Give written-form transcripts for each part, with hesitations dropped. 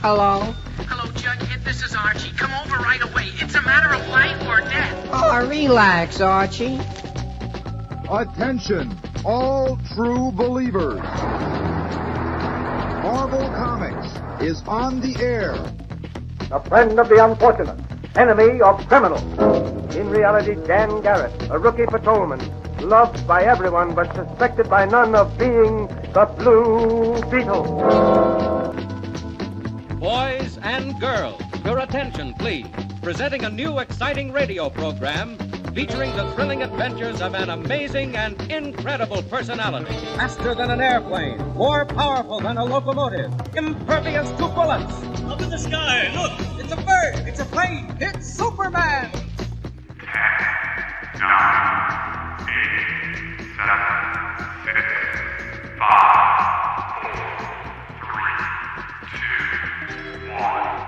Hello? Hello, Jughead. This is Archie. Come over right away. It's a matter of life or death. Oh, relax, Archie. Attention, all true believers. Marvel Comics is on the air. A friend of the unfortunate, enemy of criminals. In reality, Dan Garrett, a rookie patrolman, loved by everyone but suspected by none of being the Blue Beetle. Boys and girls, your attention, please. Presenting a new exciting radio program featuring the thrilling adventures of an amazing and incredible personality. Faster than an airplane, more powerful than a locomotive, impervious to bullets. Up in the sky, look! It's a bird, it's a plane, it's Superman! 10, 9, 8, 7, 6, 5, 4, 3, 2, 1.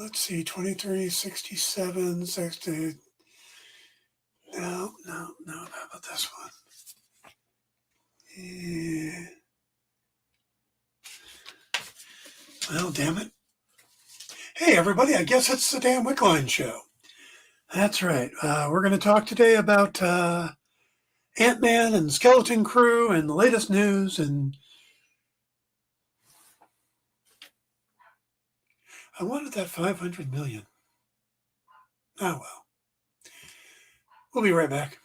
Let's see, 23, 67, 60. No. How about this one? Yeah. Well, damn it. Hey, everybody, I guess it's the Dan Wickline Show. That's right. We're going to talk today about Ant-Man and Skeleton Crew and the latest news. And I wanted that 500 million. Oh, well. We'll be right back.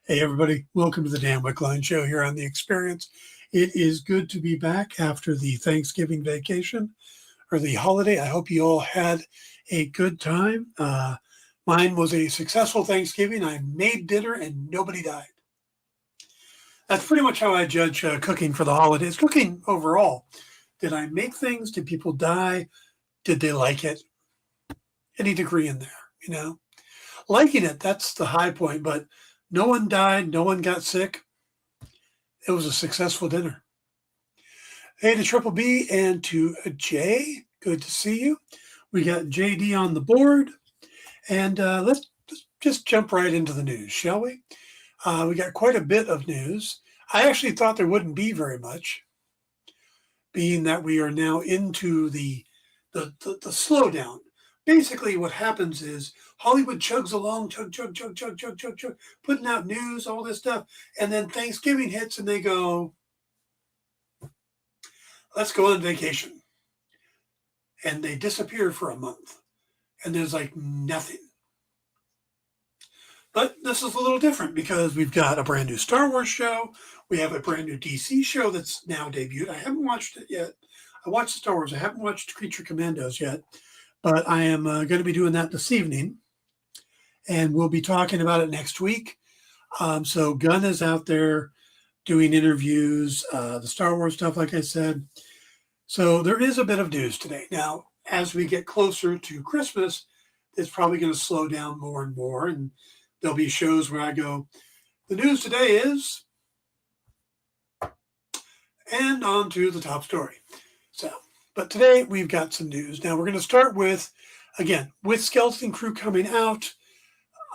Hey, everybody. Welcome to the Dan Wickline Show here on The Experience. It is good to be back after the Thanksgiving vacation or the holiday. I hope you all had a good time. Mine was a successful Thanksgiving. I made dinner and nobody died. That's pretty much how I judge cooking for the holidays. Cooking overall. Did I make things? Did people die? Did they like it? Any degree in there, you know? Liking it, that's the high point, but no one died. No one got sick. It was a successful dinner. Hey to Triple B and to Jay. Good to see you. We got JD on the board. And let's just jump right into the news, shall we? We got quite a bit of news. I actually thought there wouldn't be very much, being that we are now into the slowdown. Basically, what happens is Hollywood chugs along, chug, putting out news, all this stuff. And then Thanksgiving hits and they go, let's go on vacation. And they disappear for a month. And there's like nothing. But this is a little different because we've got a brand new Star Wars show. We have a brand new DC show that's now debuted. I haven't watched it yet. I watched Star Wars. I haven't watched Creature Commandos yet. But I am going to be doing that this evening, and we'll be talking about it next week. So Gunn is out there doing interviews, the Star Wars stuff, like I said. So there is a bit of news today. Now, as we get closer to Christmas, it's probably going to slow down more and more, and there'll be shows where I go, the news today is, and on to the top story. But today we've got some news. Now we're going to start with, again, with Skeleton Crew coming out.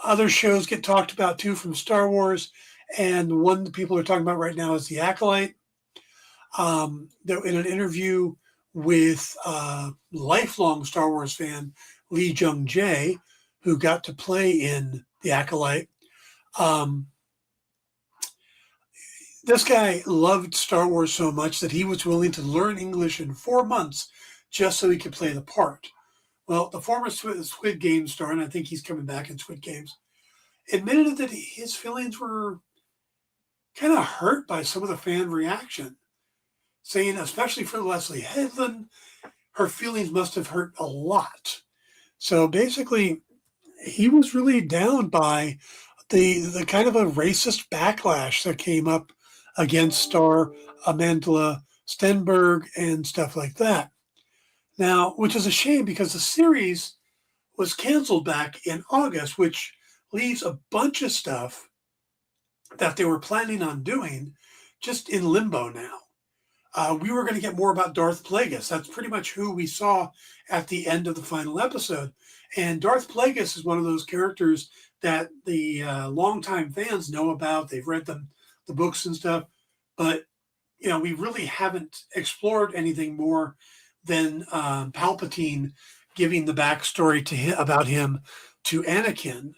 Other shows get talked about too from Star Wars. And the one that people are talking about right now is The Acolyte. They're in an interview with lifelong Star Wars fan Lee Jung-jae, who got to play in The Acolyte. This guy loved Star Wars so much that he was willing to learn English in 4 months just so he could play the part. Well, the former Squid Game star, and I think he's coming back in Squid Games, admitted that his feelings were kind of hurt by some of the fan reaction, saying, especially for Leslie Headland, her feelings must have hurt a lot. So basically, he was really down by the kind of a racist backlash that came up against star Amandla Stenberg and stuff like that. Now, which is a shame because the series was canceled back in August, which leaves a bunch of stuff that they were planning on doing just in limbo now. We were going to get more about Darth Plagueis. That's pretty much who we saw at the end of the final episode. And Darth Plagueis is one of those characters that the longtime fans know about. They've read the books and stuff. But, you know, we really haven't explored anything more than Palpatine giving the backstory to him, about him to Anakin.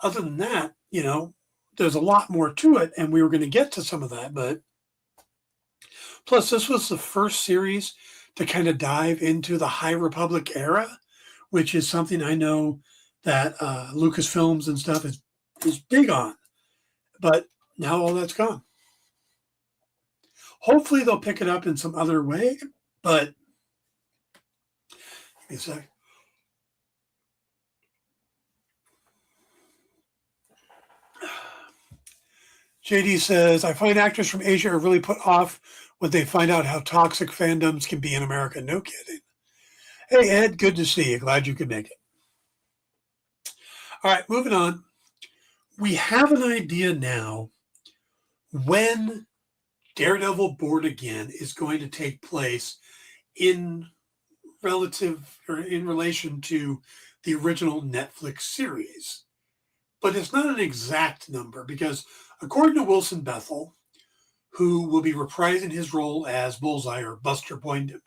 Other than that, you know, there's a lot more to it, and we were going to get to some of that. But plus, this was the first series to kind of dive into the High Republic era, which is something I know that Lucasfilms and stuff is big on. But now all that's gone. Hopefully they'll pick it up in some other way, but give me a sec. JD says, I find actors from Asia are really put off when they find out how toxic fandoms can be in America. No kidding. Hey, Ed, good to see you. Glad you could make it. All right, moving on. We have an idea now when Daredevil Born Again is going to take place in relation to the original Netflix series. But it's not an exact number because according to Wilson Bethel, who will be reprising his role as Bullseye or Buster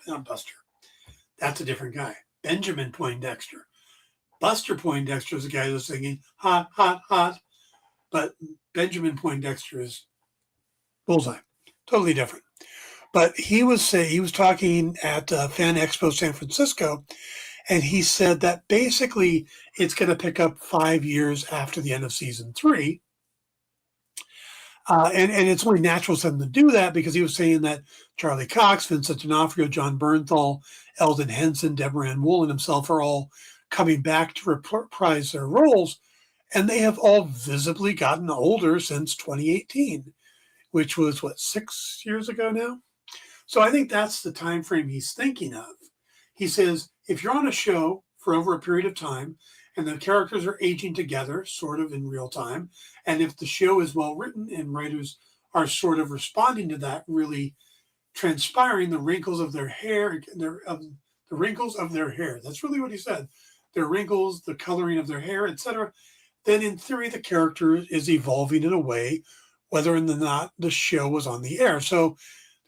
not Buster. That's a different guy. Benjamin Poindexter. Buster Poindexter is the guy that's singing hot, hot, hot. But Benjamin Poindexter is Bullseye. Totally different. But he was talking at Fan Expo San Francisco, and he said that basically it's going to pick up 5 years after the end of season 3. And it's only natural for them to do that because he was saying that Charlie Cox, Vincent D'Onofrio, John Bernthal, Eldon Henson, Deborah Ann Wool, and himself are all coming back to reprise their roles, and they have all visibly gotten older since 2018, which was, 6 years ago now? So I think that's the time frame he's thinking of. He says, if you're on a show for over a period of time, and the characters are aging together, sort of in real time, and if the show is well written and writers are sort of responding to that, really transpiring the wrinkles of their hair, the wrinkles of their hair. That's really what he said. Their wrinkles, the coloring of their hair, etc. Then in theory, the character is evolving in a way, whether or not the show was on the air. So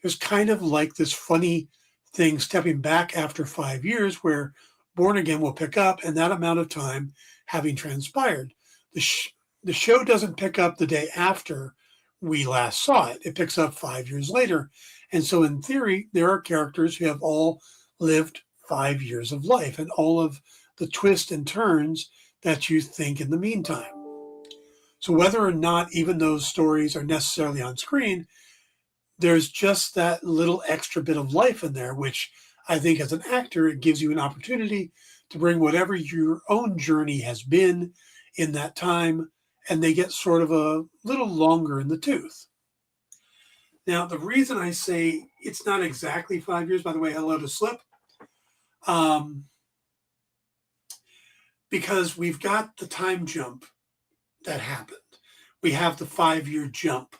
there's kind of like this funny thing stepping back after 5 years where Born Again will pick up, and that amount of time having transpired. The show doesn't pick up the day after we last saw it. It picks up 5 years later. And so in theory, there are characters who have all lived 5 years of life and all of the twists and turns that you think in the meantime. So whether or not even those stories are necessarily on screen, there's just that little extra bit of life in there, which I think as an actor, it gives you an opportunity to bring whatever your own journey has been in that time, and they get sort of a little longer in the tooth. Now, the reason I say it's not exactly 5 years, by the way, hello to Slip, because we've got the time jump that happened. We have the 5-year jump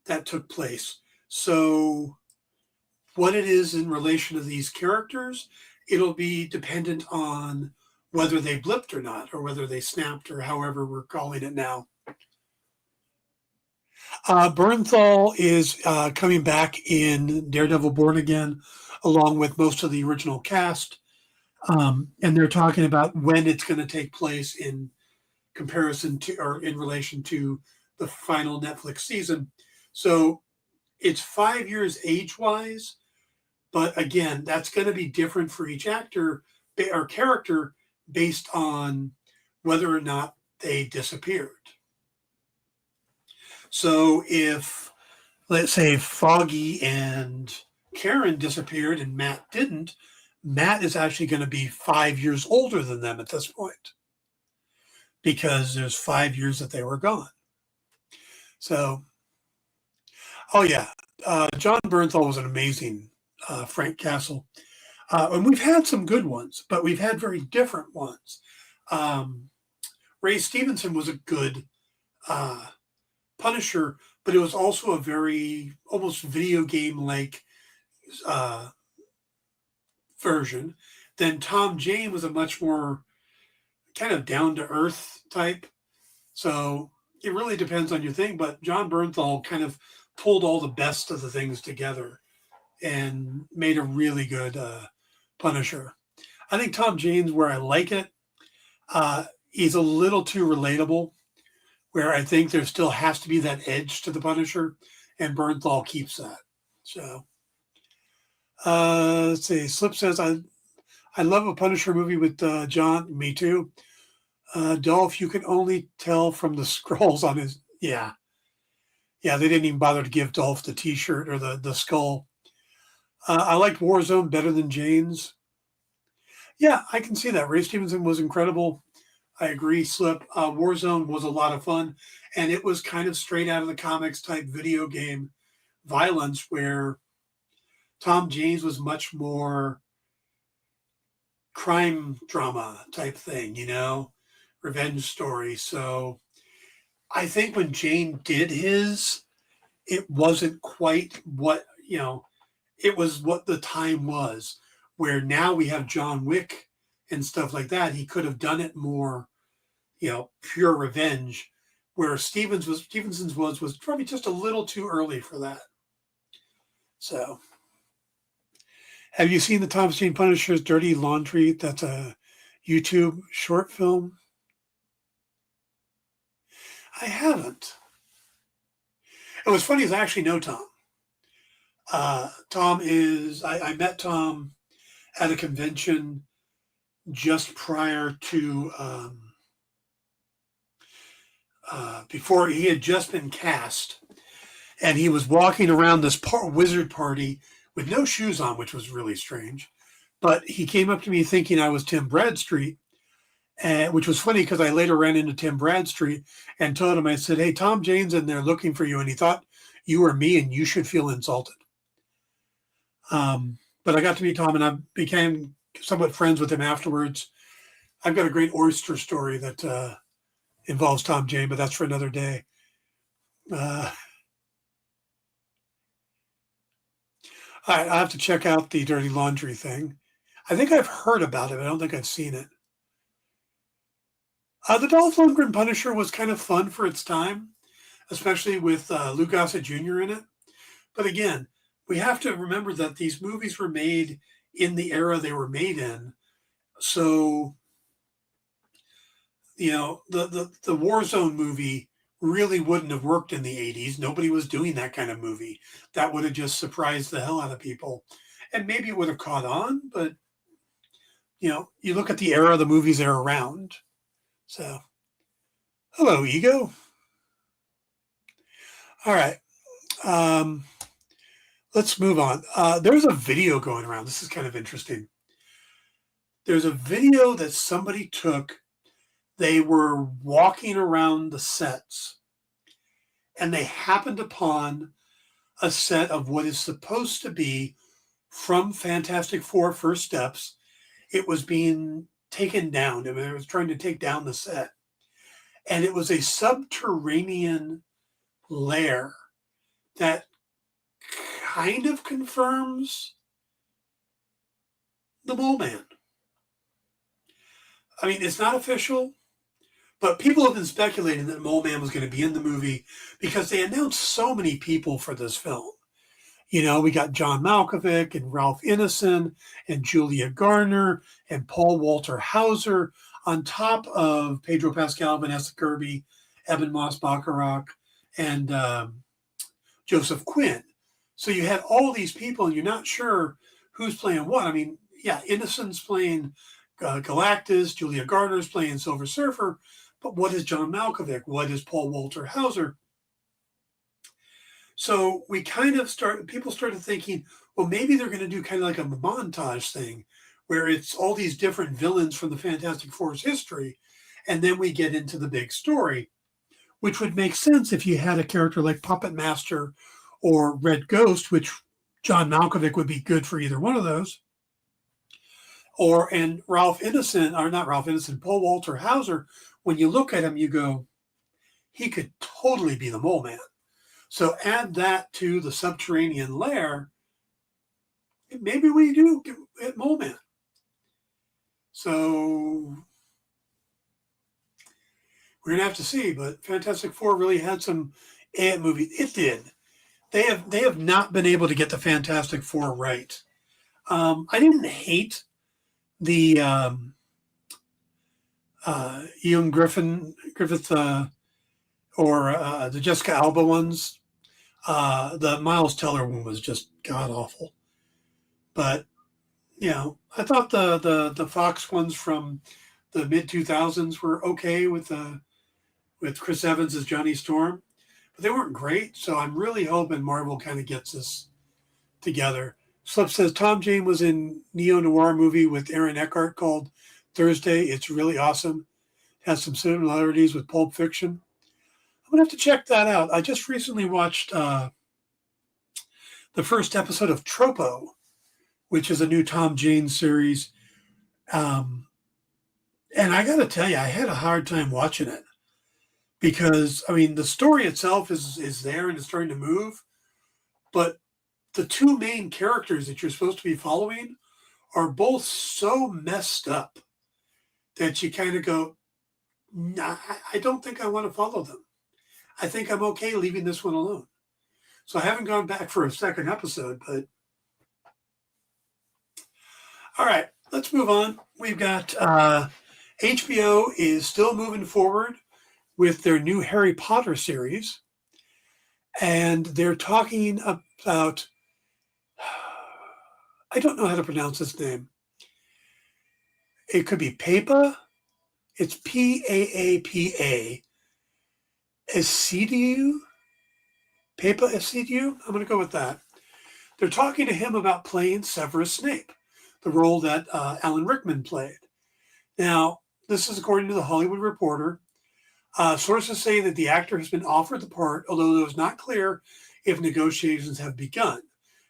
that took place. So what it is in relation to these characters, it'll be dependent on whether they blipped or not, or whether they snapped, or however we're calling it now. Bernthal is coming back in Daredevil Born Again, along with most of the original cast. And they're talking about when it's going to take place in comparison to, or in relation to the final Netflix season. So it's 5 years age-wise, but again, that's going to be different for each actor or character based on whether or not they disappeared. So if, let's say, Foggy and Karen disappeared and Matt didn't, Matt is actually going to be 5 years older than them at this point. because there's 5 years that they were gone. So, oh yeah, John Bernthal was an amazing Frank Castle. And we've had some good ones, but we've had very different ones. Ray Stevenson was a good Punisher, but it was also a very almost video game-like version. Then Tom Jane was a much more kind of down-to-earth type. So it really depends on your thing, but John Bernthal kind of pulled all the best of the things together and made a really good Punisher. I think Tom Jane's where I like it. He's a little too relatable, where I think there still has to be that edge to the Punisher, and Bernthal keeps that. So, let's see. Slip says, I love a Punisher movie with John. Me too. Dolph, you can only tell from the scrolls on his. Yeah. Yeah, they didn't even bother to give Dolph the T-shirt or the skull. I liked Warzone better than Jane's. Yeah, I can see that. Ray Stevenson was incredible. I agree, Slip. Warzone was a lot of fun, and it was kind of straight out of the comics type video game violence, where Tom Jane's was much more crime drama type thing, revenge story. So I think when Jane did his, it wasn't quite what, it was what the time was, where now we have John Wick and stuff like that. He could have done it more, pure revenge, where Stevenson's was probably just a little too early for that. So, have you seen the Thomas Jane Punisher's Dirty Laundry? That's a YouTube short film. I haven't. It was funny, is I actually know Tom. I met Tom at a convention just prior to, before he had just been cast, and he was walking around this wizard party with no shoes on, which was really strange. But he came up to me thinking I was Tim Bradstreet, which was funny because I later ran into Tim Bradstreet and told him, I said, hey, Tom Jane's in there looking for you, and he thought you were me and you should feel insulted. But I got to meet Tom, and I became somewhat friends with him afterwards. I've got a great oyster story that involves Tom Jane, but that's for another day. I have to check out the Dirty Laundry thing. I think I've heard about it, but I don't think I've seen it. The Dolph Lundgren Punisher was kind of fun for its time, especially with Lou Gossett Jr. in it. But again, we have to remember that these movies were made in the era they were made in. So, the Warzone movie really wouldn't have worked in the 80s. Nobody was doing that kind of movie. That would have just surprised the hell out of people. And maybe it would have caught on, but, you look at the era of the movies they're around. So, hello, Ego. All right. Let's move on. There's a video going around. This is kind of interesting. There's a video that somebody took. They were walking around the sets, and they happened upon a set of what is supposed to be from Fantastic Four First Steps. It was being taken down. I mean, it was trying to take down the set. And it was a subterranean lair that kind of confirms the Mole Man. I mean, it's not official, but people have been speculating that Mole Man was going to be in the movie because they announced so many people for this film. We got John Malkovich and Ralph Ineson and Julia Garner and Paul Walter Hauser on top of Pedro Pascal, Vanessa Kirby, Ebon Moss-Bachrach, and Joseph Quinn. So you had all these people, and you're not sure who's playing what. I mean, yeah, Ineson's playing Galactus, Julia Garner's playing Silver Surfer, but what is John Malkovich? What is Paul Walter Hauser? So we kind of people started thinking, well, maybe they're going to do kind of like a montage thing where it's all these different villains from the Fantastic Four's history, and then we get into the big story, which would make sense if you had a character like Puppet Master or Red Ghost, which John Malkovich would be good for either one of those. And Ralph Innocent, or not Ralph Innocent, Paul Walter Hauser, when you look at him, you go, he could totally be the Mole Man. So add that to the subterranean lair, maybe we do get Mole Man. So we're gonna have to see. But Fantastic Four really had some movies. It did. They have not been able to get the Fantastic Four right. I didn't hate the Ian Griffith or the Jessica Alba ones. The Miles Teller one was just god awful. But I thought the Fox ones from the mid 2000s were okay with Chris Evans as Johnny Storm, but they weren't great. So I'm really hoping Marvel kind of gets this together. Slip says Tom Jane was in neo-noir movie with Aaron Eckhart called Thursday. It's really awesome. It has some similarities with Pulp Fiction. I'm gonna have to check that out. I just recently watched the first episode of Tropo, which is a new Tom Jane series. And I got to tell you, I had a hard time watching it because, the story itself is there and it's starting to move, but the two main characters that you're supposed to be following are both so messed up that you kind of go, nah, I don't think I want to follow them. I think I'm okay leaving this one alone. So I haven't gone back for a second episode, but all right, let's move on. We've got HBO is still moving forward with their new Harry Potter series, and they're talking about, I don't know how to pronounce this name. It could be Papa. It's Paapa. Esidiu? Papa Esidiu? I'm going to go with that. They're talking to him about playing Severus Snape, the role that Alan Rickman played. Now, this is according to the Hollywood Reporter. Sources say that the actor has been offered the part, although it was not clear if negotiations have begun.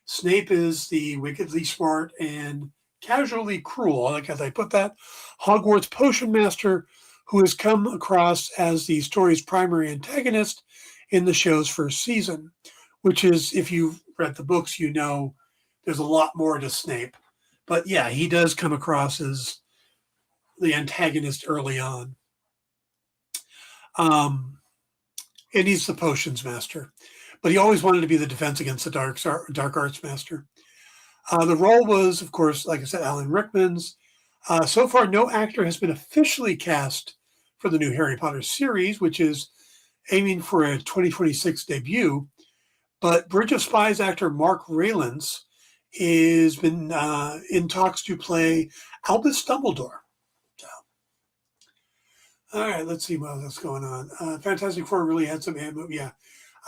Snape is the wickedly smart and casually cruel, I like how they put that, Hogwarts potion master who has come across as the story's primary antagonist in the show's first season, which is, if you've read the books, there's a lot more to Snape. But yeah, he does come across as the antagonist early on. And he's the potions master. But he always wanted to be the defense against the dark arts master. The role was, of course, like I said, Alan Rickman's. So far, no actor has been officially cast for the new Harry Potter series, which is aiming for a 2026 debut. But Bridge of Spies actor Mark Rylance has been in talks to play Albus Dumbledore. So, all right, let's see what else is going on. Fantastic Four really had some yeah.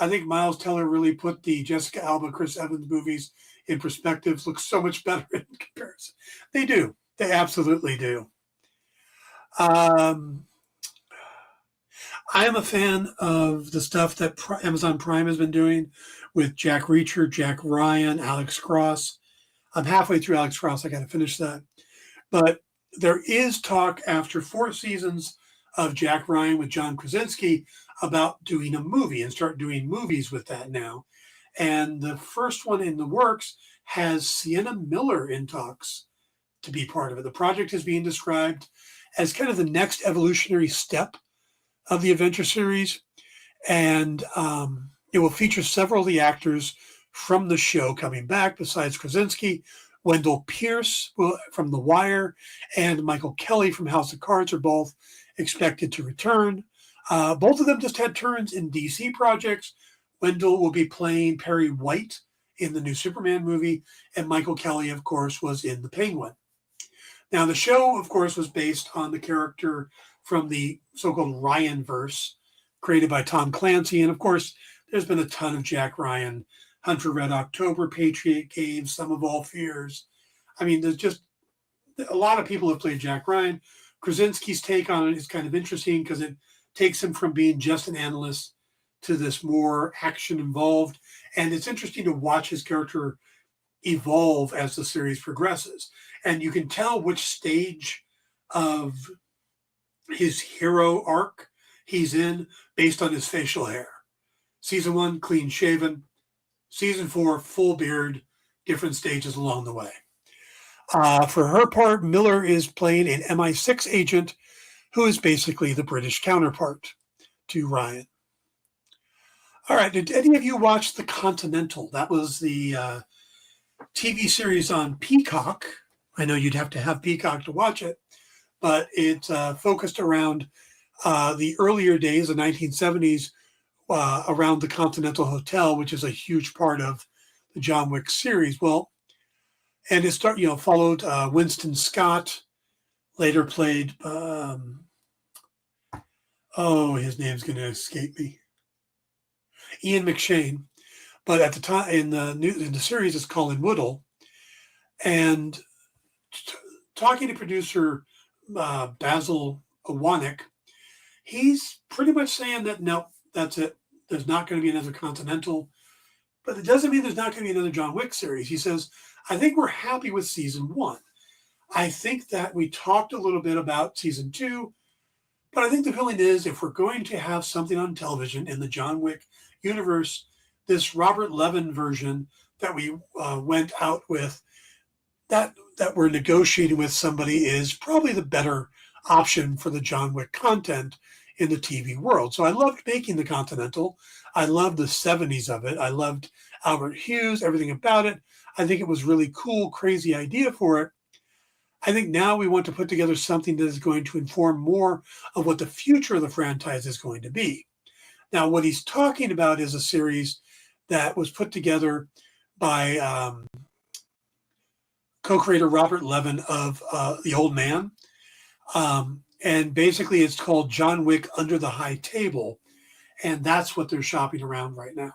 I think Miles Teller really put the Jessica Alba, Chris Evans movies in perspective. Looks so much better in comparison. They do. They absolutely do. I am a fan of the stuff that Amazon Prime has been doing with Jack Reacher, Jack Ryan, Alex Cross. I'm halfway through Alex Cross. I got to finish that. But there is talk after 4 seasons of Jack Ryan with John Krasinski about doing a movie and start doing movies with that now. And the first one in the works has Sienna Miller in talks to be part of it. The project is being described as kind of the next evolutionary step of the adventure series. And it will feature several of the actors from the show coming back, besides Krasinski. Wendell Pierce from The Wire and Michael Kelly from House of Cards are both expected to return. Both of them just had turns in DC projects. Wendell will be playing Perry White in the new Superman movie, and Michael Kelly, of course, was in The Penguin. Now, the show, of course, was based on the character from the so-called Ryan-verse created by Tom Clancy. And, of course, there's been a ton of Jack Ryan, Hunter Red October, Patriot Games, Sum of All Fears. I mean, there's just a lot of people have played Jack Ryan. Krasinski's take on it is kind of interesting because it takes him from being just an analyst to this more action involved. And it's interesting to watch his character evolve as the series progresses. And you can tell which stage of his hero arc he's in based on his facial hair. Season 1, clean shaven. Season 4, full beard, different stages along the way. For her part, Miller is playing an MI6 agent who is basically the British counterpart to Ryan. All right, did any of you watch The Continental? That was the TV series on Peacock. I know you'd have to have Peacock to watch it, but it focused around the earlier days, the 1970s, around the Continental Hotel, which is a huge part of the John Wick series. Well, and it followed Winston Scott, later played, his name's going to escape me, Ian McShane. But at the time in the series, it's Colin Woodall. And talking to producer Basil Owanick, he's pretty much saying that, no, that's it. There's not going to be another Continental. But it doesn't mean there's not going to be another John Wick series. He says, I think we're happy with season 1. I think that we talked a little bit about season 2. But I think the feeling is if we're going to have something on television in the John Wick universe, this Robert Levin version that we went out with, that we're negotiating with somebody, is probably the better option for the John Wick content in the TV world. So I loved making The Continental. I loved the 70s of it. I loved Albert Hughes, everything about it. I think it was really cool, crazy idea for it. I think now we want to put together something that is going to inform more of what the future of the franchise is going to be. Now, what he's talking about is a series that was put together by co-creator Robert Levin of The Old Man. And basically it's called John Wick Under the High Table. And that's what they're shopping around right now.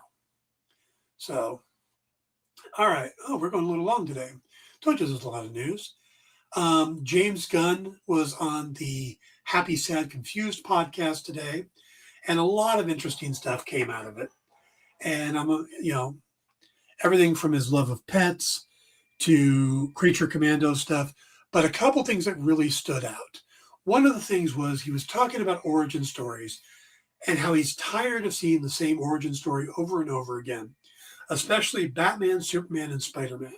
So, all right. Oh, we're going a little long today. Told you there's a lot of news. James Gunn was on the Happy, Sad, Confused podcast today. And a lot of interesting stuff came out of it. And everything from his love of pets to Creature Commando stuff, but a couple things that really stood out. One of the things was he was talking about origin stories and how he's tired of seeing the same origin story over and over again, especially Batman, Superman, and Spider-Man.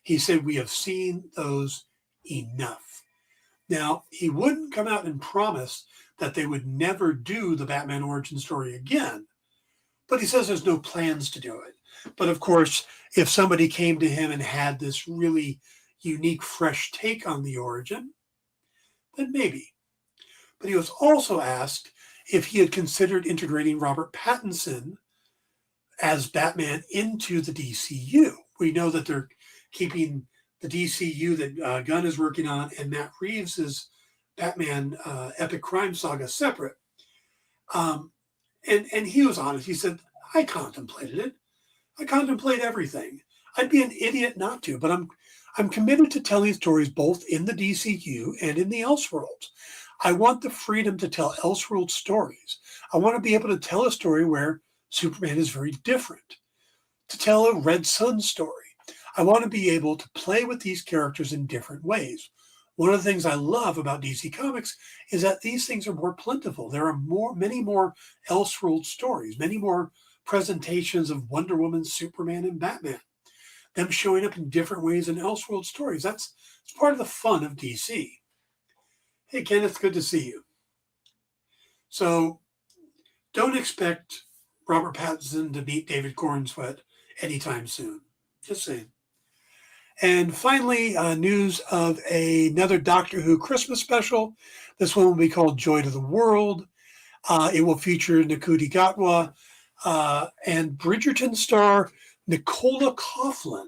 He said, we have seen those enough. Now, he wouldn't come out and promise that they would never do the Batman origin story again, but he says there's no plans to do it. But of course, if somebody came to him and had this really unique, fresh take on the origin, then maybe. But he was also asked if he had considered integrating Robert Pattinson as Batman into the DCU. We know that they're keeping the DCU that Gunn is working on and Matt Reeves' Batman epic crime saga separate. And he was honest. He said, I contemplated it. I contemplate everything. I'd be an idiot not to, but I'm committed to telling stories both in the DCU and in the Elseworlds. I want the freedom to tell Elseworld stories. I want to be able to tell a story where Superman is very different, to tell a Red Sun story. I want to be able to play with these characters in different ways. One of the things I love about DC Comics is that these things are more plentiful. There are many more Elseworld stories, many more presentations of Wonder Woman, Superman, and Batman. Them showing up in different ways in Elseworld stories. It's part of the fun of DC. Hey, Ken, it's good to see you. So don't expect Robert Pattinson to beat David Cornsweet anytime soon. Just saying. And finally, news of another Doctor Who Christmas special. This one will be called Joy to the World. It will feature Ncuti Gatwa and Bridgerton star Nicola Coughlan.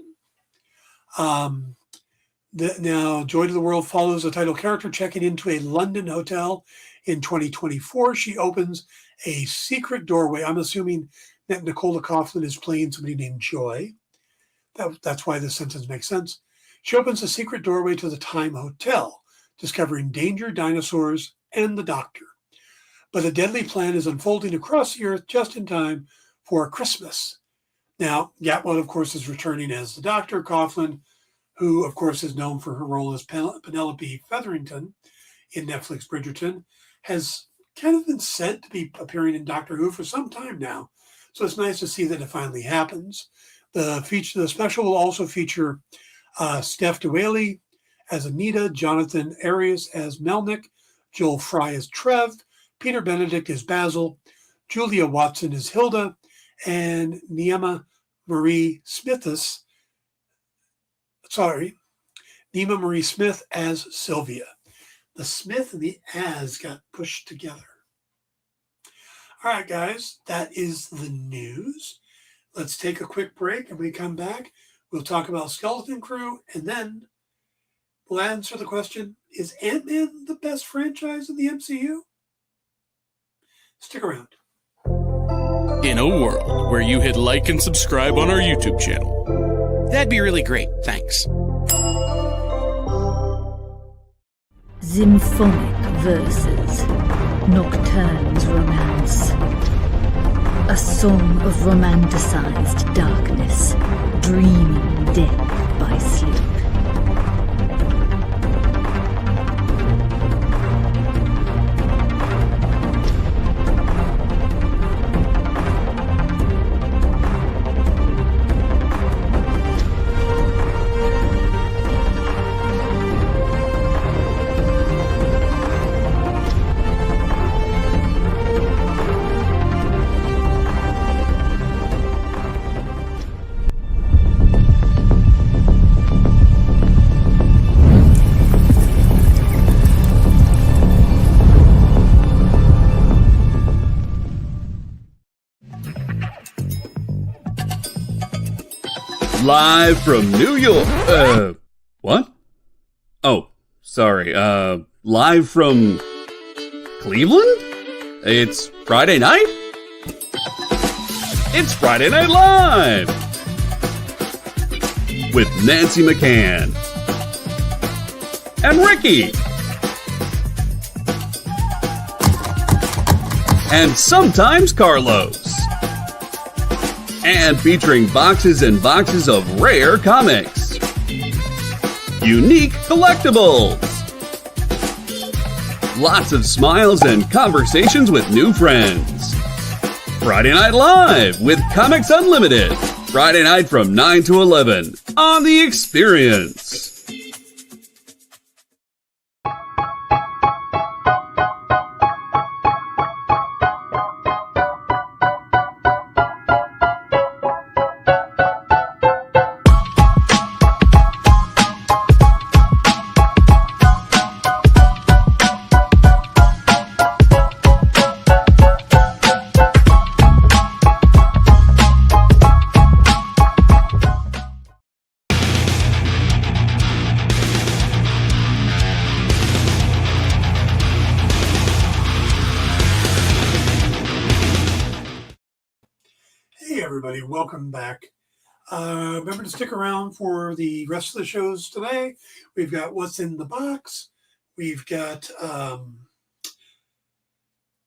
Now, Joy to the World follows the title character checking into a London hotel in 2024. She opens a secret doorway. I'm assuming that Nicola Coughlan is playing somebody named Joy. That's why this sentence makes sense. She opens a secret doorway to the Time Hotel. discovering danger, dinosaurs, and the Doctor. But a deadly plan is unfolding across the Earth just in time for Christmas. Now, Gatwood, of course, is returning as the Doctor. Coughlin, who, of course, is known for her role as Penelope Featherington in Netflix Bridgerton, has kind of been said to be appearing in Doctor Who for some time now. So it's nice to see that it finally happens. The special will also feature Steph DeWaley as Anita, Jonathan Arias as Melnick, Joel Fry as Trev, Peter Benedict as Basil, Julia Watson as Hilda, and Nema Marie Smith as Sylvia. The Smith and the as got pushed together. All right, guys, that is the news. Let's take a quick break, and when we come back, we'll talk about Skeleton Crew, and then we'll answer the question, is Ant-Man the best franchise in the MCU? Stick around. In a world where you hit like and subscribe on our YouTube channel. That'd be really great, thanks. Symphonic verses, Nocturne's romance. A song of romanticized darkness, dreaming death by sleep. Live from New York. What? Oh, sorry. Live from Cleveland? It's Friday night? It's Friday Night Live! With Nancy McCann. And Ricky. And sometimes Carlos. And featuring boxes and boxes of rare comics. Unique collectibles. Lots of smiles and conversations with new friends. Friday Night Live with Comics Unlimited. Friday night from 9 to 11 on The Experience. Welcome back. Remember to stick around for the rest of the shows today. We've got What's in the Box. We've got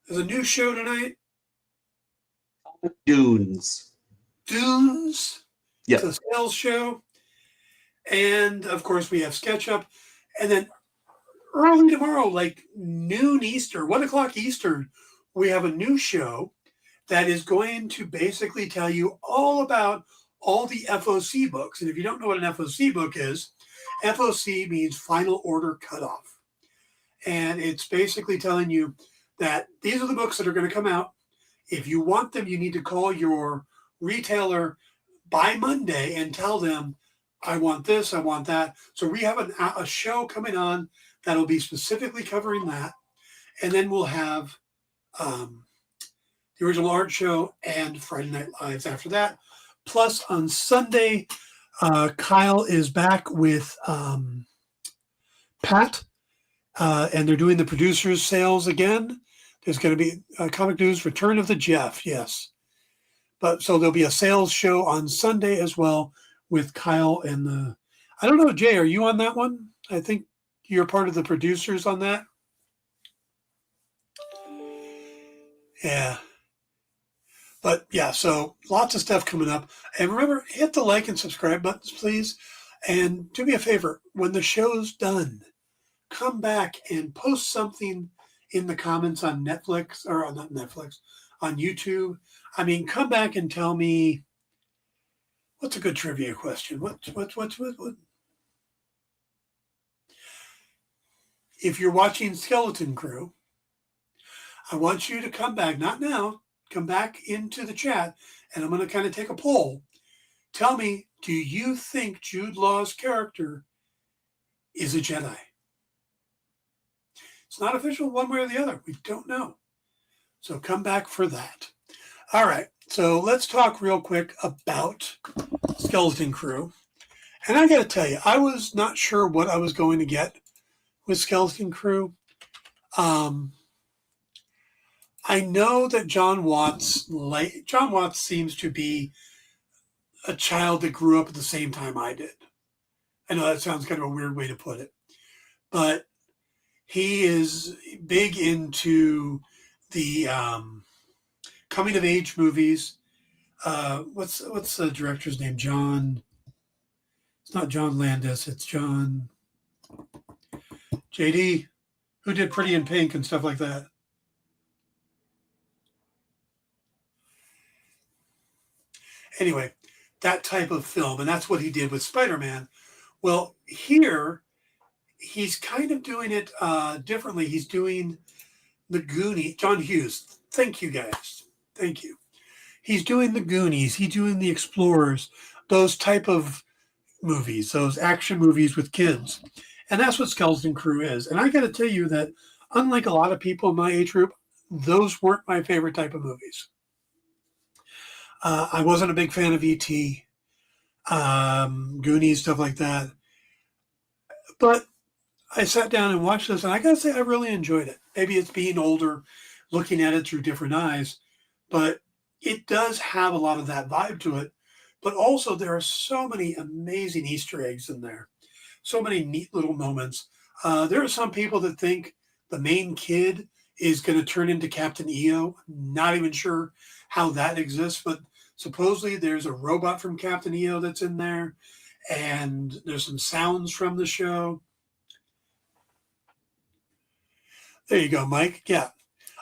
there's a new show tonight. Dunes. Yeah. It's a sales show. And of course we have SketchUp. And then early tomorrow, like noon Eastern, 1 o'clock Eastern, we have a new show that is going to basically tell you all about all the FOC books. And if you don't know what an FOC book is, FOC means Final Order Cutoff. And it's basically telling you that these are the books that are going to come out. If you want them, you need to call your retailer by Monday and tell them, I want this, I want that. So we have a show coming on that'll be specifically covering that. And then we'll have the original art show and Friday Night Lives after that. Plus on Sunday, Kyle is back with Pat, and they're doing the producers sales again. There's going to be Comic News Return of the Jeff, yes. But so there'll be a sales show on Sunday as well with Kyle and I don't know, Jay, are you on that one? I think You're part of the producers on that? Yeah. But yeah, so lots of stuff coming up. And remember, hit the like and subscribe buttons, please. And do me a favor, when the show's done, come back and post something in the comments on Netflix, or not Netflix, on YouTube. I mean, come back and tell me, what's a good trivia question? What? If you're watching Skeleton Crew, I want you to come back, not now, come back into the chat, and I'm going to kind of take a poll. Tell me, do you think Jude Law's character is a Jedi? It's not official one way or the other. We don't know. So come back for that. All right. So let's talk real quick about Skeleton Crew. And I got to tell you, I was not sure what I was going to get with Skeleton Crew. I know that John Watts seems to be a child that grew up at the same time I did. I know that sounds kind of a weird way to put it, but he is big into the coming of age movies. What's the director's name? It's not John Landis. It's John JD, who did Pretty in Pink and stuff like that. Anyway, that type of film, and that's what he did with Spider-Man. Well, here, he's kind of doing it differently. He's doing the Goonies. John Hughes, thank you guys. Thank you. He's doing the Goonies. He's doing the Explorers, those type of movies, those action movies with kids. And that's what Skeleton Crew is. And I got to tell you that, unlike a lot of people in my age group, those weren't my favorite type of movies. I wasn't a big fan of E.T., Goonies, stuff like that. But I sat down and watched this, and I got to say, I really enjoyed it. Maybe it's being older, looking at it through different eyes, but it does have a lot of that vibe to it. But also, there are so many amazing Easter eggs in there, so many neat little moments. There are some people that think the main kid is going to turn into Captain EO. Not even sure how that exists, but supposedly there's a robot from Captain EO that's in there, and there's some sounds from the show. There you go, Mike. Yeah.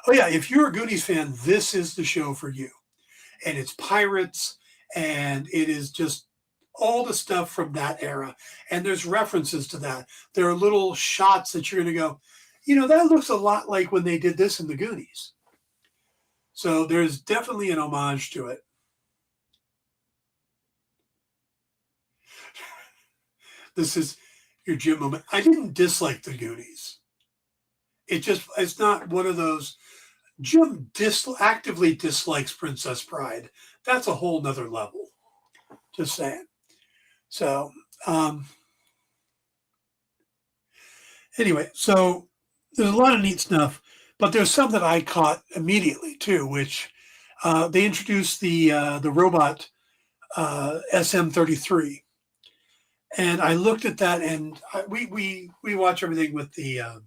Oh, yeah, if you're a Goonies fan, this is the show for you. And it's pirates, and it is just all the stuff from that era. And there's references to that. There are little shots that you're going to go, you know, that looks a lot like when they did this in the Goonies. So there's definitely an homage to it. This is your Jim moment. I didn't dislike the Goonies. It's not one of those. Jim actively dislikes Princess Bride. That's a whole nother level. Just saying. So, anyway, so there's a lot of neat stuff, but there's some that I caught immediately too, which they introduced the robot SM-33. And I looked at that, and we watch everything with the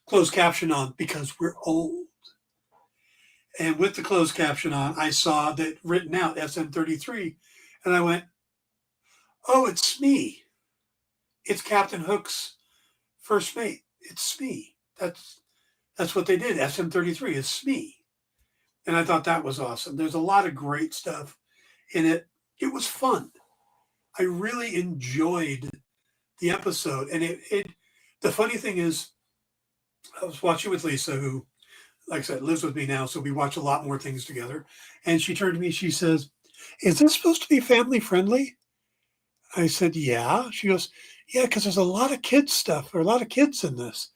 closed caption on because we're old. And with the closed caption on, I saw that written out SM-33, and I went, "Oh, it's Smee. It's Captain Hook's first mate. It's Smee. That's what they did. SM-33 is Smee." And I thought that was awesome. There's a lot of great stuff in it. It was fun. I really enjoyed the episode. And the funny thing is, I was watching with Lisa, who, like I said, lives with me now, so we watch a lot more things together. And she turned to me, she says, "Is this supposed to be family friendly?" I said, "Yeah." She goes, "Yeah, because there's a lot of kids stuff, or a lot of kids in this."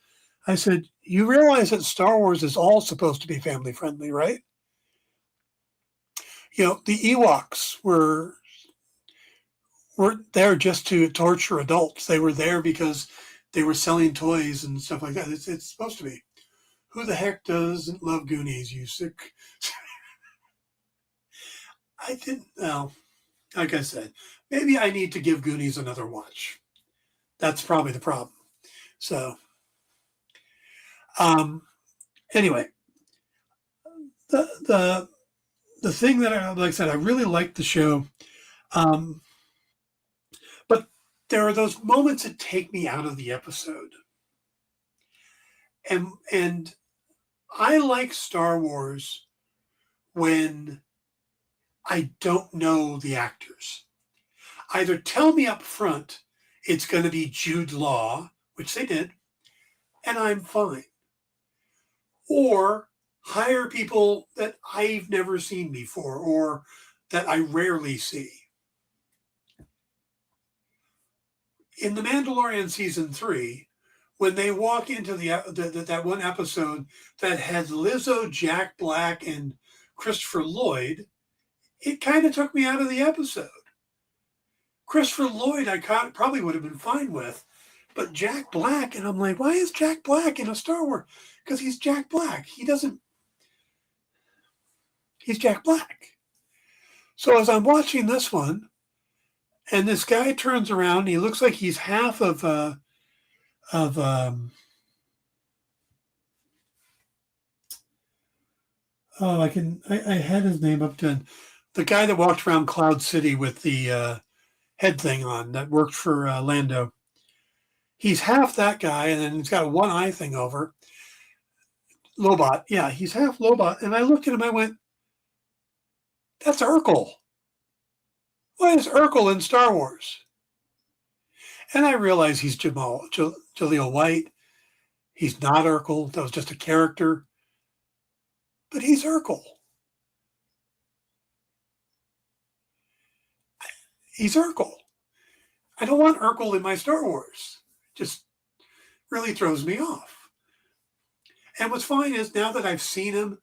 I said, "You realize that Star Wars is all supposed to be family friendly, right?" You know, the Ewoks weren't there just to torture adults. They were there because they were selling toys and stuff like that. It's supposed to be. Who the heck doesn't love Goonies, you sick? I didn't know. Like I said, maybe I need to give Goonies another watch. That's probably the problem. So, anyway, the thing that like I said, I really liked the show. But there are those moments that take me out of the episode. And I like Star Wars when I don't know the actors. Either tell me up front it's going to be Jude Law, which they did, and I'm fine. Or hire people that I've never seen before or that I rarely see. In The Mandalorian Season 3, when they walk into that one episode that had Lizzo, Jack Black, and Christopher Lloyd, it kind of took me out of the episode. Christopher Lloyd, I probably would have been fine with, but Jack Black, and I'm like, why is Jack Black in a Star Wars? Because he's Jack Black. He's Jack Black. So as I'm watching this one, and this guy turns around, he looks like he's half of I had his name up to the guy that walked around Cloud City with the head thing on that worked for Lando. He's half that guy, and then he's got one eye thing over. Lobot. Yeah, he's half Lobot. And I looked at him, I went, that's Urkel. Why is Urkel in Star Wars? And I realized he's Jaleel White. He's not Urkel. That was just a character. But he's Urkel. He's Urkel. I don't want Urkel in my Star Wars. Just really throws me off. And what's fine is now that I've seen him,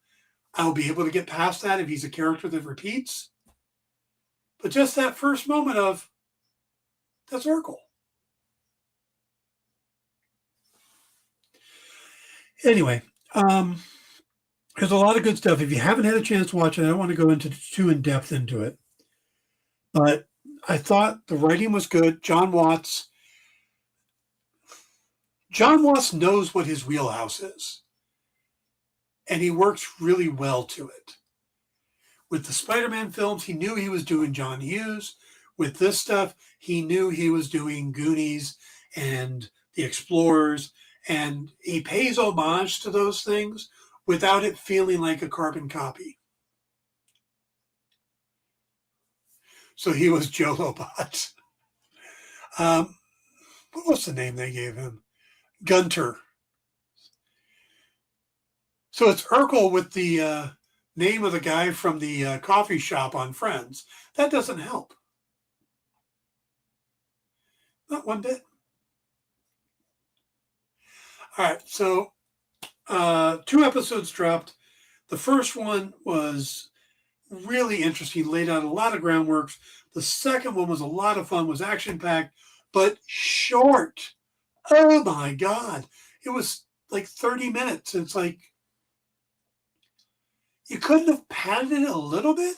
I'll be able to get past that if he's a character that repeats. But just that first moment of, that's Urkel. Anyway, there's a lot of good stuff. If you haven't had a chance to watch it, I don't want to go into too in depth into it. But I thought the writing was good. John Watts knows what his wheelhouse is. And he works really well to it. With the Spider-Man films, he knew he was doing John Hughes. With this stuff, he knew he was doing Goonies and The Explorers. And he pays homage to those things without it feeling like a carbon copy. So he was Joe Lobot. What was the name they gave him? Gunter. So it's Urkel with the name of the guy from the coffee shop on Friends. That doesn't help. Not one bit. All right, so 2 episodes dropped. The first one was really interesting, laid out a lot of groundwork. The second one was a lot of fun, was action-packed, but short. Oh, my God. It was like 30 minutes. It's like, you couldn't have padded it a little bit?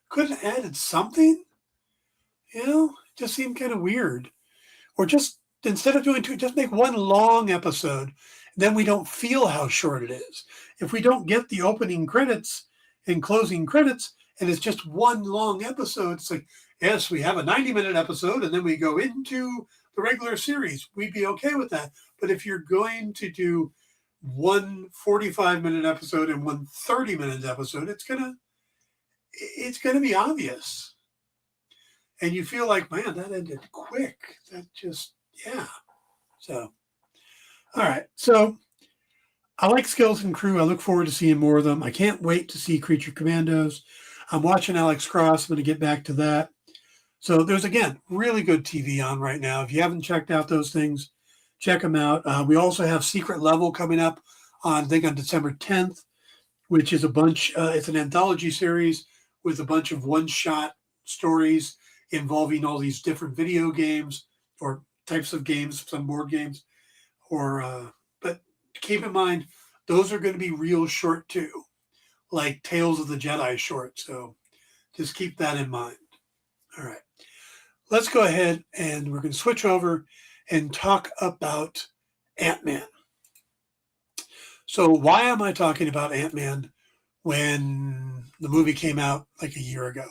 Couldn't have added something? You know, it just seemed kind of weird. Or just, instead of doing 2, just make one long episode. Then we don't feel how short it is. If we don't get the opening credits and closing credits, and it's just one long episode, it's like, yes, we have a 90-minute episode, and then we go into the regular series. We'd be okay with that. But if you're going to do one 45-minute episode and one 30-minute episode, it's gonna be obvious. And you feel like, man, that ended quick. That just, yeah. So, all right. So I like Skeleton Crew. I look forward to seeing more of them. I can't wait to see Creature Commandos. I'm watching Alex Cross. I'm going to get back to that. So there's, again, really good TV on right now. If you haven't checked out those things, check them out. We also have Secret Level coming up on, I think, on December 10th, which is a bunch, it's an anthology series with a bunch of one-shot stories involving all these different video games or types of games, some board games. But keep in mind, those are going to be real short too, like Tales of the Jedi short. So just keep that in mind. All right. Let's go ahead and we're going to switch over and talk about Ant-Man. So why am I talking about Ant-Man when the movie came out like a year ago?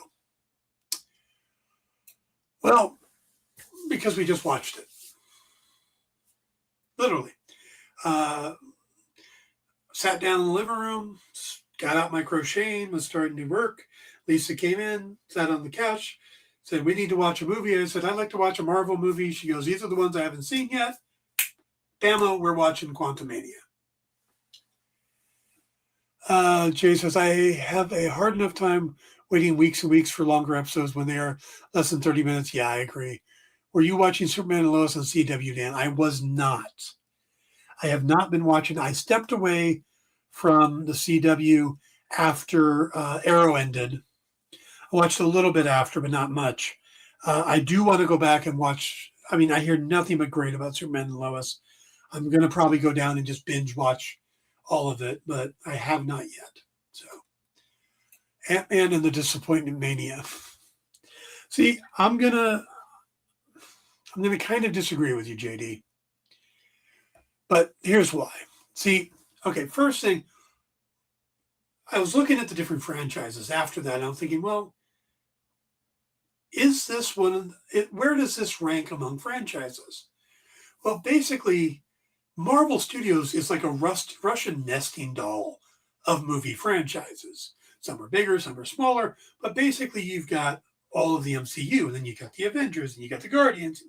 Well, because we just watched it. Literally. Sat down in the living room, got out my crocheting, was starting to work. Lisa came in, sat on the couch, said, we need to watch a movie. I said, I'd like to watch a Marvel movie. She goes, these are the ones I haven't seen yet. Bammo, we're watching Quantumania. Jay says, I have a hard enough time waiting weeks and weeks for longer episodes when they are less than 30 minutes. Yeah, I agree. Were you watching Superman and Lois on CW, Dan? I was not. I have not been watching. I stepped away from the CW after Arrow ended. I watched a little bit after, but not much. I do want to go back and watch. I mean, I hear nothing but great about Superman and Lois. I'm going to probably go down and just binge watch all of it, but I have not yet. So, Ant-Man and the Disappointment Mania. See, I'm gonna kind of disagree with you, JD. But here's why. See, okay, first thing, I was looking at the different franchises after that, and I'm thinking, well, is this where does this rank among franchises? Well, basically, Marvel Studios is like a Russian nesting doll of movie franchises. Some are bigger, some are smaller, but basically you've got all of the MCU, and then you got the Avengers, and you got the Guardians,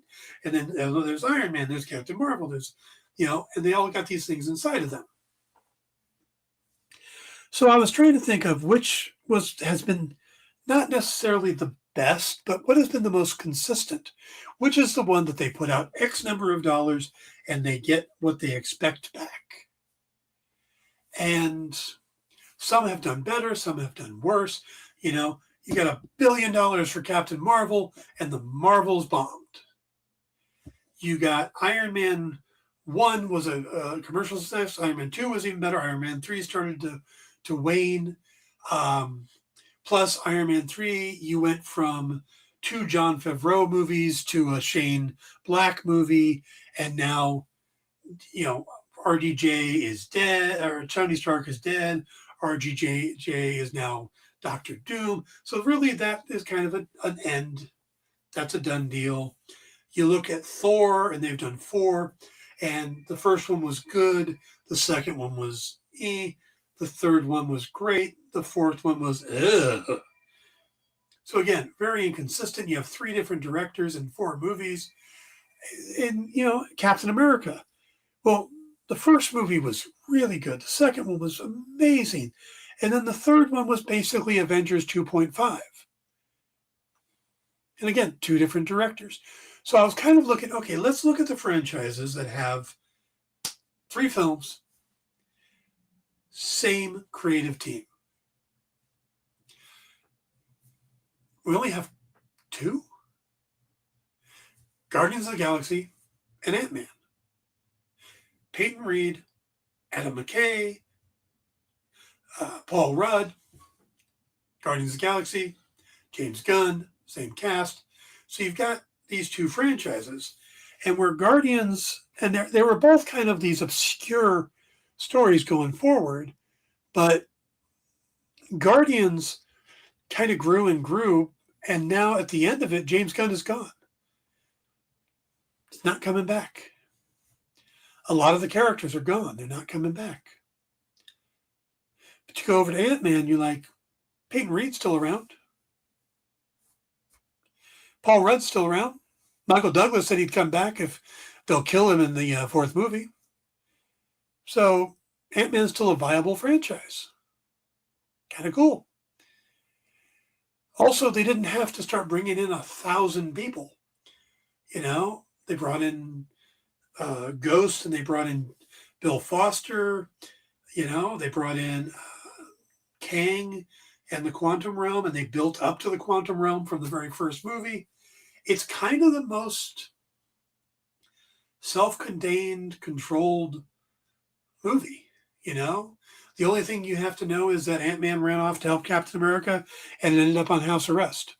and then there's Iron Man, there's Captain Marvel, there's, and they all got these things inside of them. So I was trying to think of which has been not necessarily the best, but what has been the most consistent, which is the one that they put out X number of dollars and they get what they expect back. And some have done better, some have done worse. You got $1 billion for Captain Marvel and the Marvels bombed. You got Iron Man 1 was a commercial success. Iron Man 2 was even better. Iron Man 3 started to wane. Plus Iron Man 3, you went from 2 Jon Favreau movies to a Shane Black movie. And now, RDJ is dead, or Tony Stark is dead. RGJ is now Doctor Doom. So really that is kind of an end. That's a done deal. You look at Thor, and they've done 4. And the first one was good. The second one was The third one was great. The fourth one was ugh. So again, very inconsistent. You have 3 different directors and 4 movies. And, Captain America. Well, the first movie was really good. The second one was amazing. And then the third one was basically Avengers 2.5. And again, 2 different directors. So I was kind of looking, okay, let's look at the franchises that have 3 films, same creative team. We only have 2. Guardians of the Galaxy and Ant-Man. Peyton Reed, Adam McKay, Paul Rudd, Guardians of the Galaxy, James Gunn, same cast. So you've got these 2 franchises. And where Guardians, and they were both kind of these obscure stories going forward, but Guardians kind of grew and grew, and now at the end of it, James Gunn is gone. It's not coming back. A lot of the characters are gone. They're not coming back. But you go over to Ant-Man, you're like, Peyton Reed's still around. Paul Rudd's still around. Michael Douglas said he'd come back if they'll kill him in the 4th movie. So Ant-Man's still a viable franchise. Kind of cool. Also, they didn't have to start bringing in 1,000 people. They brought in Ghost, and they brought in Bill Foster. They brought in Kang and the Quantum Realm, and they built up to the Quantum Realm from the very first movie. It's kind of the most self-contained, controlled movie, The only thing you have to know is that Ant-Man ran off to help Captain America and ended up on house arrest.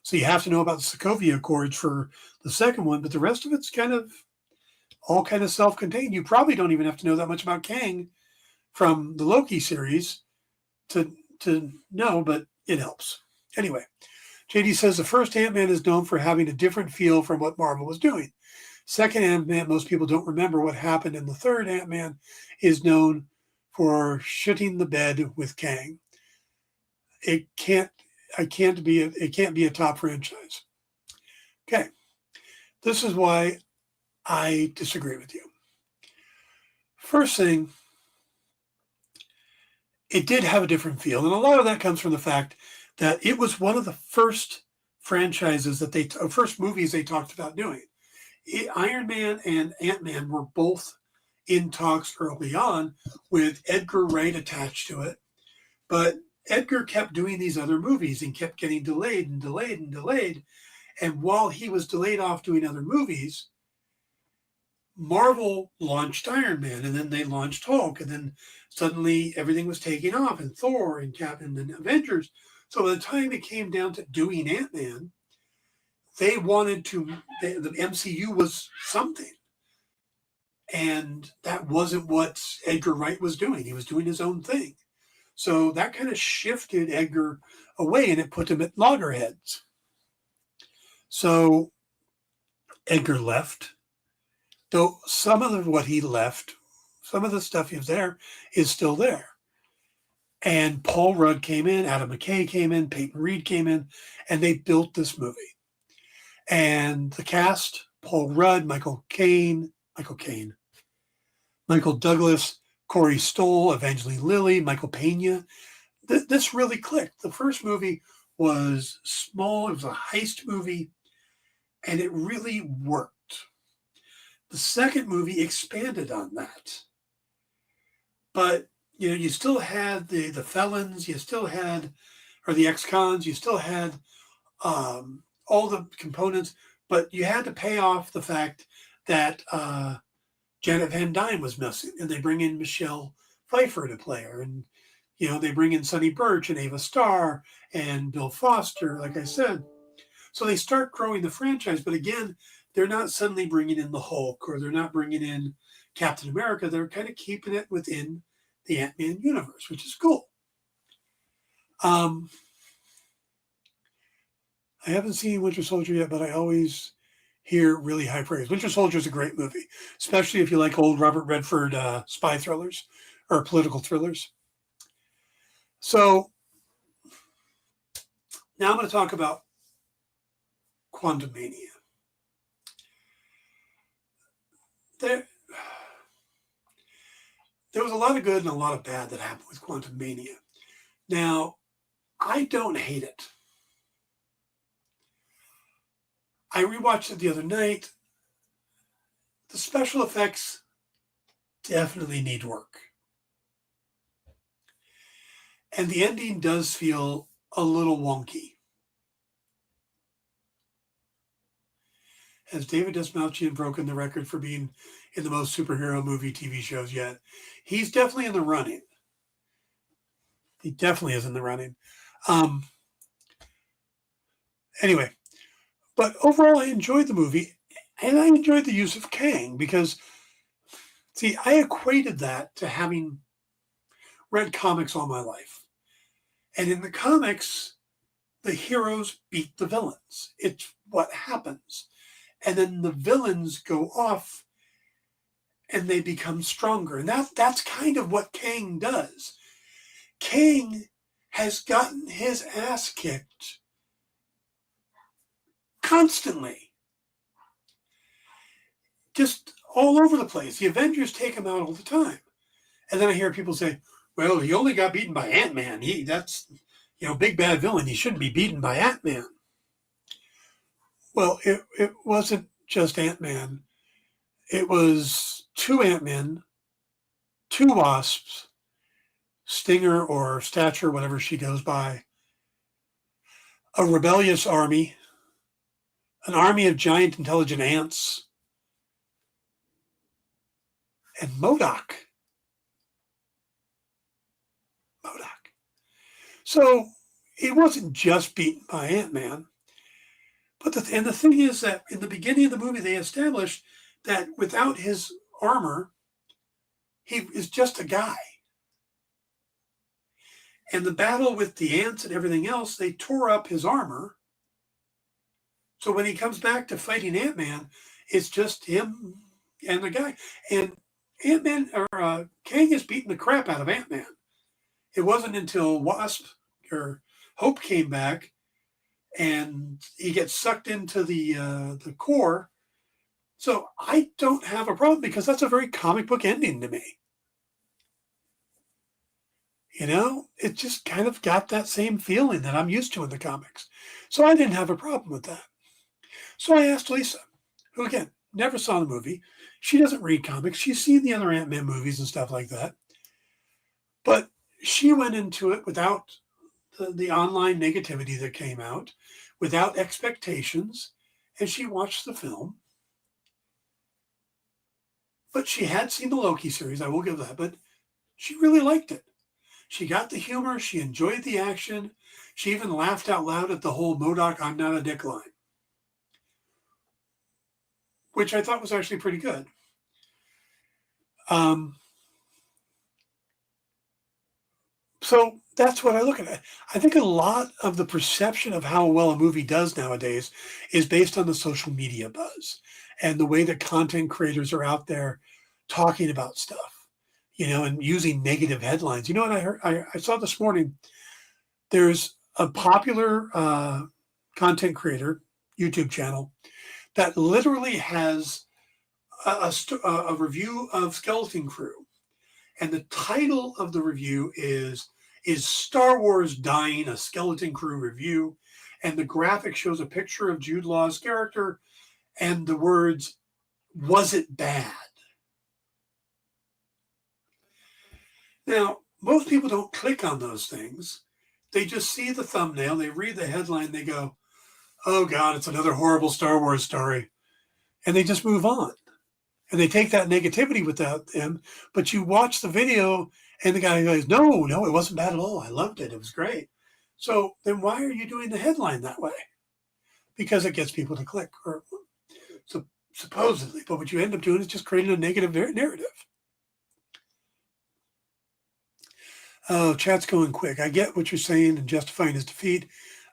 So you have to know about the Sokovia Accords for the second one, but the rest of it's kind of all kind of self-contained. You probably don't even have to know that much about Kang from the Loki series to know, but it helps. Anyway, JD says the first Ant-Man is known for having a different feel from what Marvel was doing. Second Ant-Man, most people don't remember what happened, and the third Ant-Man is known for shitting the bed with Kang. It can't be a top franchise. Okay. This is why I disagree with you. First thing, it did have a different feel, and a lot of that comes from the fact that it was one of the first franchises that first movies they talked about doing. Iron Man and Ant-Man were both in talks early on with Edgar Wright attached to it, but Edgar kept doing these other movies and kept getting delayed and delayed and delayed. And while he was delayed off doing other movies, Marvel launched Iron Man, and then they launched Hulk, and then suddenly everything was taking off, and Thor and Captain and Avengers. So by the time it came down to doing Ant-Man, they wanted the MCU was something. And that wasn't what Edgar Wright was doing. He was doing his own thing. So that kind of shifted Edgar away, and it put him at loggerheads. So Edgar left, though some of what he left, some of the stuff he was there is still there. And Paul Rudd came in, Adam McKay came in, Peyton Reed came in, and they built this movie. And the cast, Paul Rudd, Michael Douglas, Corey Stoll, Evangeline Lilly, Michael Pena. This really clicked. The first movie was small. It was a heist movie, and it really worked. The second movie expanded on that. But, you still had the felons, you still had, or the ex-cons, you still had all the components, but you had to pay off the fact that Janet Van Dyne was missing, and they bring in Michelle Pfeiffer to play her, and they bring in Sonny Birch and Ava Starr and Bill Foster, like I said. So they start growing the franchise, but again, they're not suddenly bringing in the Hulk, or they're not bringing in Captain America. They're kind of keeping it within the Ant-Man universe, which is cool. I haven't seen Winter Soldier yet, but I always hear really high praise. Winter Soldier is a great movie, especially if you like old Robert Redford spy thrillers or political thrillers. So now I'm going to talk about Quantumania. There was a lot of good and a lot of bad that happened with Quantumania. Now, I don't hate it. I rewatched it the other night. The special effects definitely need work. And the ending does feel a little wonky. Has David Dastmalchian broken the record for being in the most superhero movie TV shows yet? He's definitely in the running. He definitely is in the running. Anyway, but overall, I enjoyed the movie, and I enjoyed the use of Kang because, see, I equated that to having read comics all my life. And in the comics, the heroes beat the villains. It's what happens. And then the villains go off and they become stronger. And that's kind of what Kang does. Kang has gotten his ass kicked constantly. Just all over the place. The Avengers take him out all the time. And then I hear people say, well, he only got beaten by Ant-Man. That's big bad villain. He shouldn't be beaten by Ant-Man. Well, it wasn't just Ant-Man. It was 2 Ant-Men, 2 Wasps, Stinger or Stature, whatever she goes by, a rebellious army, an army of giant intelligent ants, and MODOK. So it wasn't just beaten by Ant-Man. But the thing is that in the beginning of the movie, they established that without his armor, he is just a guy. And the battle with the ants and everything else, they tore up his armor. So when he comes back to fighting Ant-Man, it's just him and the guy. And Ant-Man, or Kang is beating the crap out of Ant-Man. It wasn't until Wasp or Hope came back and he gets sucked into the core. So I don't have a problem because that's a very comic book ending to me. You know, it just kind of got that same feeling that I'm used to in the comics. So I didn't have a problem with that. So I asked Lisa, who again, never saw the movie. She doesn't read comics. She's seen the other Ant-Man movies and stuff like that. But she went into it without the online negativity that came out, without expectations, and she watched the film. But she had seen the Loki series, I will give that, but she really liked it. She got the humor, she enjoyed the action, she even laughed out loud at the whole MODOK, I'm not a dick line, which I thought was actually pretty good. So that's what I look at. I think a lot of the perception of how well a movie does nowadays is based on the social media buzz and the way that content creators are out there talking about stuff, you know, and using negative headlines. You know what I heard? I saw this morning, there's a popular content creator, YouTube channel, that literally has a review of Skeleton Crew. And the title of the review is Star Wars Dying, a Skeleton Crew Review. And the graphic shows a picture of Jude Law's character and the words, was it bad? Now, most people don't click on those things. They just see the thumbnail, they read the headline, they go, oh God, it's another horrible Star Wars story. And they just move on. And they take that negativity without them. But you watch the video and the guy goes, no, it wasn't bad at all. I loved it. It was great. So then why are you doing the headline that way? Because it gets people to click, or so supposedly. But what you end up doing is just creating a negative narrative. Oh, chat's going quick. I get what you're saying and justifying his defeat.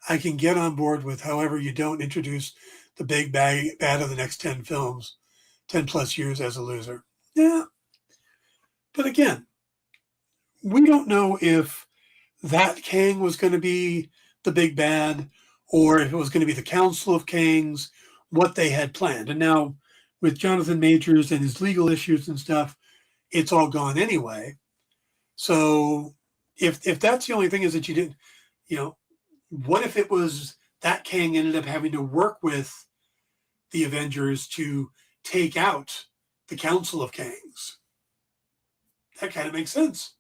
I can get on board with, however, you don't introduce the big bad of the next 10 films, 10 plus years as a loser. Yeah. But again, we don't know if that Kang was going to be the big bad or if it was going to be the Council of Kangs, what they had planned. And now with Jonathan Majors and his legal issues and stuff, it's all gone anyway. So if that's the only thing is that you didn't, you know, what if it was that Kang ended up having to work with the Avengers to take out the Council of Kangs? That kind of makes sense.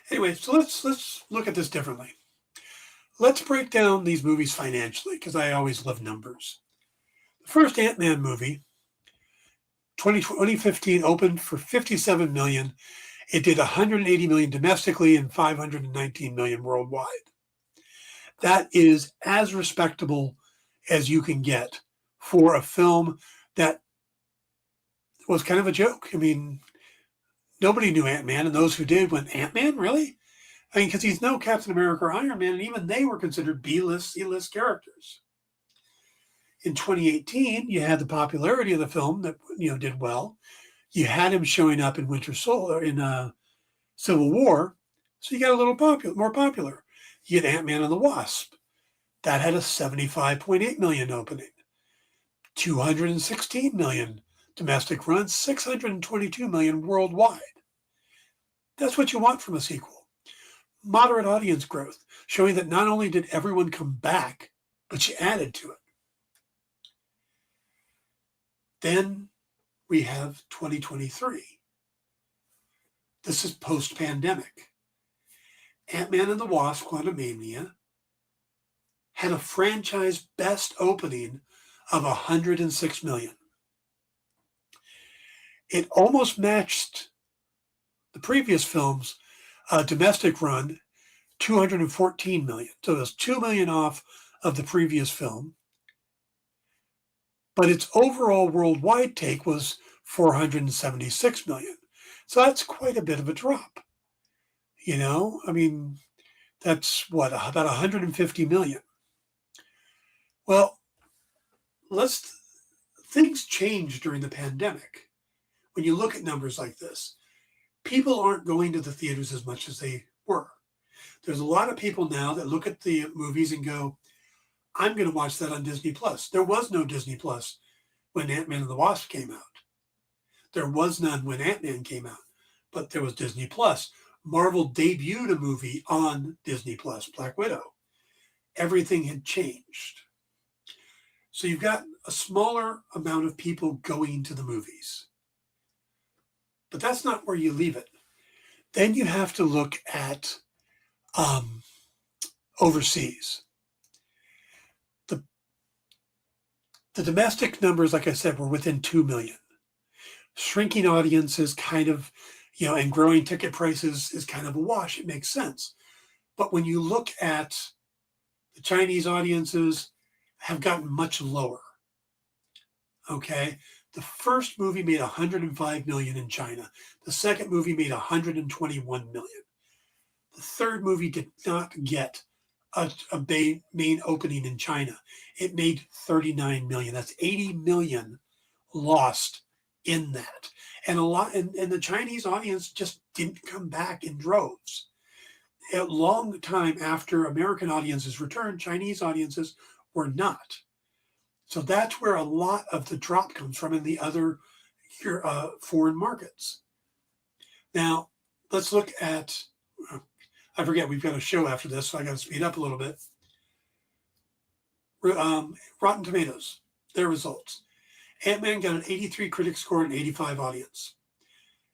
Anyway, so let's look at this differently. Let's break down these movies financially, because I always love numbers. The first Ant-Man movie, 2015, opened for $57 million. It did $180 million domestically and $519 million worldwide. That is as respectable as you can get for a film that was kind of a joke. I mean, nobody knew Ant-Man, and those who did went, Ant-Man, really? I mean, because he's no Captain America or Iron Man, and even they were considered B-list, C-list characters. In 2018, you had the popularity of the film that, you know, did well. You had him showing up in Winter Soldier, in Civil War, so you got a little more popular. You had Ant-Man and the Wasp. That had a $75.8 million opening, $216 million domestic run, $622 million worldwide. That's what you want from a sequel. Moderate audience growth, showing that not only did everyone come back, but you added to it. Then we have 2023. This is post-pandemic. Ant-Man and the Wasp: Quantumania had a franchise best opening of $106 million. It almost matched the previous film's domestic run, $214 million. So it was $2 million off of the previous film. but its overall worldwide take was 476 million. So that's quite a bit of a drop. You know, I mean, that's what, about 150 million. Well, things changed during the pandemic. When you look at numbers like this, people aren't going to the theaters as much as they were. There's a lot of people now that look at the movies and go, I'm going to watch that on Disney Plus. There was no Disney Plus when Ant-Man and the Wasp came out. There was none when Ant-Man came out, but there was Disney Plus. Marvel debuted a movie on Disney Plus, Black Widow. Everything had changed. So you've got a smaller amount of people going to the movies. But that's not where you leave it. Then you have to look at overseas. The domestic numbers, like I said, were within 2 million. Shrinking audiences kind of, and growing ticket prices is kind of a wash. It makes sense. But when you look at the Chinese audiences have gotten much lower. Okay. The first movie made 105 million in China. The second movie made 121 million. The third movie did not get a main opening in China. It made 39 million. That's 80 million lost in that. And the Chinese audience just didn't come back in droves. A long time after American audiences returned, Chinese audiences were not. So that's where a lot of the drop comes from in the other foreign markets. Now, let's look at, I forget, we've got a show after this, so I got to speed up a little bit. Rotten Tomatoes, their results. Ant-Man got an 83 critic score and 85 audience.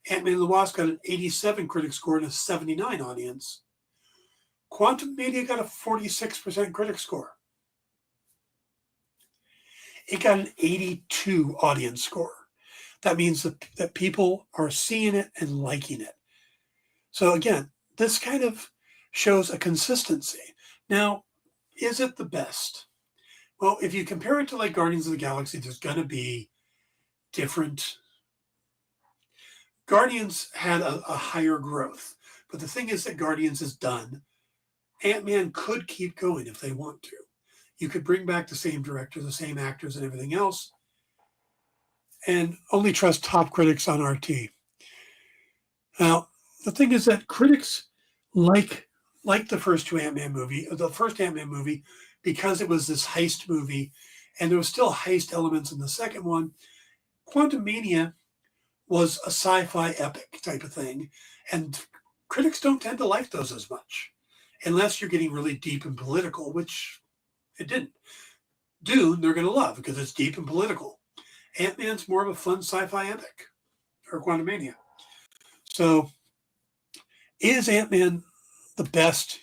Ant-Man and the Wasp got an 87 critic score and a 79 audience. Quantumania got a 46% critic score. It got an 82 audience score. That means that people are seeing it and liking it. So again, this kind of shows a consistency. Now, is it the best? Well, if you compare it to like Guardians of the Galaxy, there's going to be different. Guardians had a higher growth, but the thing is that Guardians is done. Ant-Man could keep going if they want to. You could bring back the same director, the same actors and everything else, and only trust top critics on RT. Now, the thing is that critics like the first Ant-Man movie, because it was this heist movie, and there was still heist elements in the second one. Quantumania was a sci-fi epic type of thing, and critics don't tend to like those as much, unless you're getting really deep and political, which it didn't. Dune, they're going to love because it's deep and political. Ant-Man's more of a fun sci-fi epic, or Quantumania. So, is Ant-Man the best?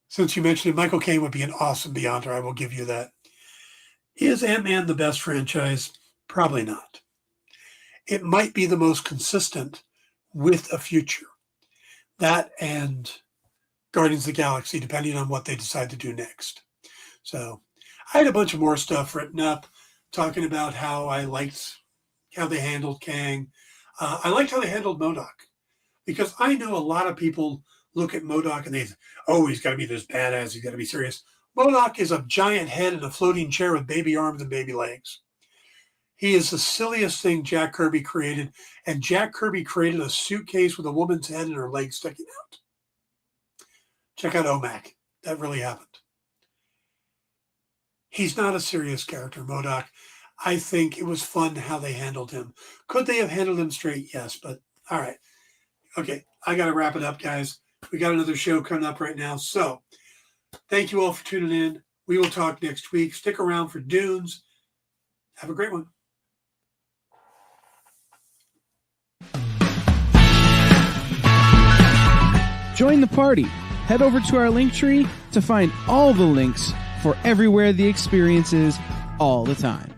Since you mentioned it, Michael Caine would be an awesome Beyonder. I will give you that. Is Ant-Man the best franchise? Probably not. It might be the most consistent with a future. That and Guardians of the Galaxy, depending on what they decide to do next. So I had a bunch of more stuff written up talking about how I liked how they handled Kang. I liked how they handled MODOK, because I know a lot of people look at MODOK and they think, oh, he's got to be this badass, he's got to be serious. MODOK is a giant head in a floating chair with baby arms and baby legs. He is the silliest thing Jack Kirby created, and Jack Kirby created a suitcase with a woman's head and her legs sticking out. Check out OMAC. That really happened. He's not a serious character, MODOK. I think it was fun how they handled him. Could they have handled him straight? Yes, but all right. Okay, I got to wrap it up, guys. We got another show coming up right now. So thank you all for tuning in. We will talk next week. Stick around for Dunes. Have a great one. Join the party. Head over to our Linktree to find all the links for everywhere the experience is all the time.